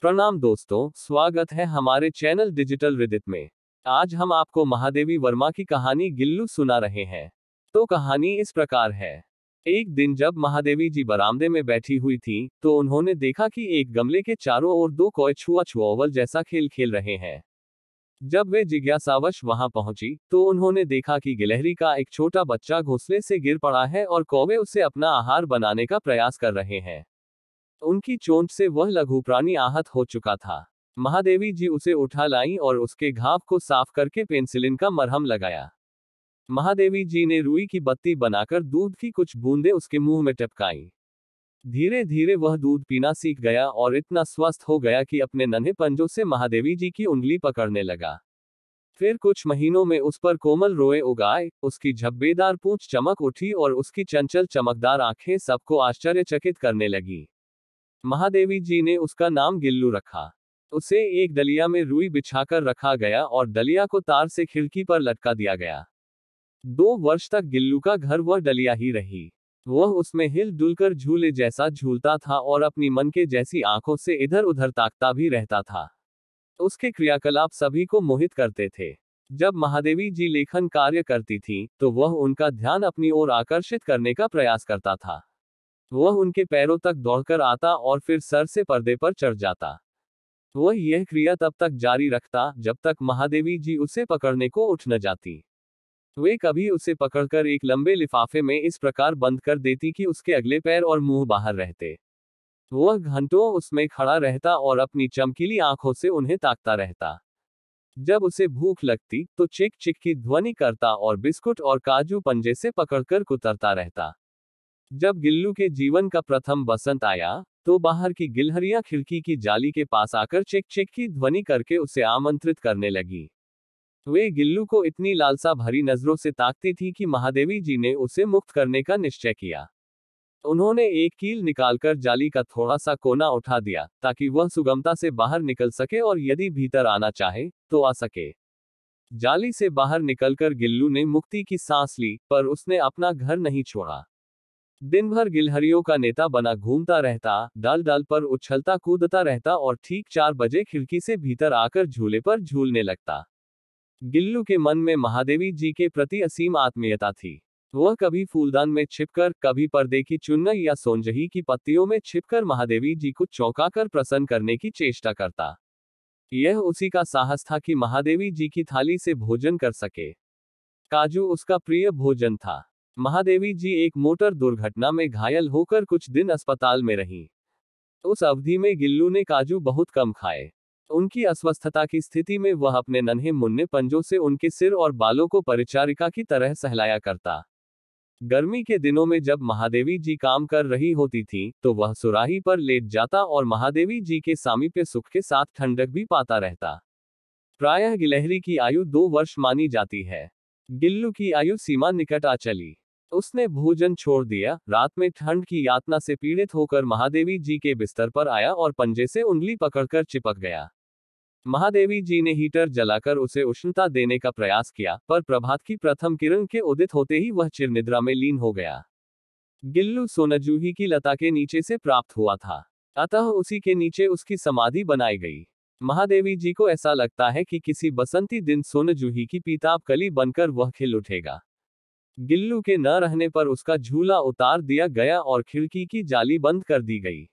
प्रणाम दोस्तों, स्वागत है हमारे चैनल डिजिटल रिदित में। आज हम आपको महादेवी वर्मा की कहानी गिल्लू सुना रहे हैं। तो कहानी इस प्रकार है। एक दिन जब महादेवी जी बरामदे में बैठी हुई थी, तो उन्होंने देखा कि एक गमले के चारों ओर दो कौए छुआ छुआवल जैसा खेल खेल रहे हैं। जब वे जिज्ञासावश वहां पहुंची, तो उन्होंने देखा कि गिलहरी का एक छोटा बच्चा घोंसले से गिर पड़ा है और कौवे उसे अपना आहार बनाने का प्रयास कर रहे हैं। उनकी चोंच से वह लघु प्राणी आहत हो चुका था। महादेवी जी उसे उठा लाईं और उसके घाव को साफ करके पेनिसिलिन का मरहम लगाया। महादेवी जी ने रुई की बत्ती बनाकर दूध की कुछ बूंदें उसके मुंह में टपकाईं। धीरे धीरे वह दूध पीना सीख गया और इतना स्वस्थ हो गया कि अपने नन्हे पंजों से महादेवी जी की उंगली पकड़ने लगा। फिर कुछ महीनों में उस पर कोमल रोए उग आए, उसकी झब्बेदार पूंछ चमक उठी और उसकी चंचल चमकदार आंखें सबको आश्चर्यचकित करने लगी। महादेवी जी ने उसका नाम गिल्लू रखा। उसे एक डलिया में रुई बिछाकर रखा गया और डलिया को तार से खिड़की पर लटका दिया गया। 2 वर्ष तक गिल्लू का घर वह डलिया ही रही। वह उसमें हिल डुलकर झूले जैसा झूलता था और अपनी मन के जैसी आंखों से इधर उधर ताकता भी रहता था। उसके क्रियाकलाप सभी को मोहित करते थे। जब महादेवी जी लेखन कार्य करती थीं, तो वह उनका ध्यान अपनी ओर आकर्षित करने का प्रयास करता था। वह उनके पैरों तक दौड़कर आता और फिर सर से पर्दे पर चढ़ जाता। वह यह क्रिया तब तक जारी रखता जब तक महादेवी जी उसे पकड़ने को उठ न जाती। वे कभी उसे पकड़कर एक लंबे लिफाफे में इस प्रकार बंद कर देती कि उसके अगले पैर और मुंह बाहर रहते। वह घंटों उसमें खड़ा रहता और अपनी चमकीली आंखों से उन्हें ताकता रहता। जब उसे भूख लगती, तो चिक चिक की ध्वनि करता और बिस्कुट और काजू पंजे से पकड़कर कुतरता रहता। जब गिल्लू के जीवन का प्रथम बसंत आया, तो बाहर की गिलहरियां खिड़की की जाली के पास आकर चिक चिक की ध्वनि करके उसे आमंत्रित करने लगी। वे गिल्लू को इतनी लालसा भरी नजरों से ताकती थी कि महादेवी जी ने उसे मुक्त करने का निश्चय किया। उन्होंने एक कील निकालकर जाली का थोड़ा सा कोना उठा दिया, ताकि वह सुगमता से बाहर निकल सके और यदि भीतर आना चाहे, तो आ सके। जाली से बाहर निकलकर गिल्लू ने मुक्ति की सांस ली, पर उसने अपना घर नहीं छोड़ा। दिन भर गिलहरियों का नेता बना घूमता रहता, डाल डाल पर उछलता कूदता रहता और ठीक 4 बजे खिड़की से भीतर आकर झूले पर झूलने लगता। गिल्लू के मन में महादेवी जी के प्रति असीम आत्मीयता थी। वह कभी फूलदान में छिपकर, कभी पर्दे की चुन्नई या सोंजही की पत्तियों में छिपकर महादेवी जी को चौंकाकर प्रसन्न करने की चेष्टा करता। यह उसी का साहस था कि महादेवी जी की थाली से भोजन कर सके। काजू उसका प्रिय भोजन था। महादेवी जी एक मोटर दुर्घटना में घायल होकर कुछ दिन अस्पताल में रहीं। उस अवधि में गिल्लू ने काजू बहुत कम खाए। उनकी अस्वस्थता की स्थिति में वह अपने नन्हे मुन्ने पंजों से उनके सिर और बालों को परिचारिका की तरह सहलाया करता। गर्मी के दिनों में जब महादेवी जी काम कर रही होती थीं, तो वह सुराही पर लेट जाता और महादेवी जी के सामीप्य सुख के साथ ठंडक भी पाता रहता। प्रायः गिलहरी की आयु 2 वर्ष मानी जाती है। गिल्लू की आयु सीमा निकट आ चली। उसने भोजन छोड़ दिया, रात में ठंड की यातना से पीड़ित होकर महादेवी जी के बिस्तर पर आया और पंजे से उंगली पकड़कर चिपक गया। महादेवी जी ने हीटर जलाकर उसे उष्णता देने का प्रयास किया, पर प्रभात की प्रथम किरण के उदित होते ही वह चिरनिद्रा में लीन हो गया। गिल्लू सोनजूही की लता के नीचे से प्राप्त हुआ था, अतः उसी के नीचे उसकी समाधि बनाई गई। महादेवी जी को ऐसा लगता है कि किसी बसंती दिन सोनजूही की पीताब कली बनकर वह खिल उठेगा। गिल्लू के न रहने पर उसका झूला उतार दिया गया और खिड़की की जाली बंद कर दी गई।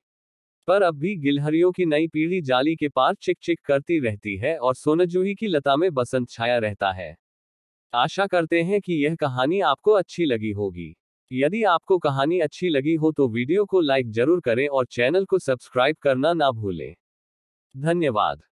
पर अब भी गिलहरियों की नई पीढ़ी जाली के पार चिक चिक करती रहती है और सोनजूही की लता में बसंत छाया रहता है। आशा करते हैं कि यह कहानी आपको अच्छी लगी होगी। यदि आपको कहानी अच्छी लगी हो तो वीडियो को लाइक जरूर करें और चैनल को सब्सक्राइब करना ना भूलें। धन्यवाद।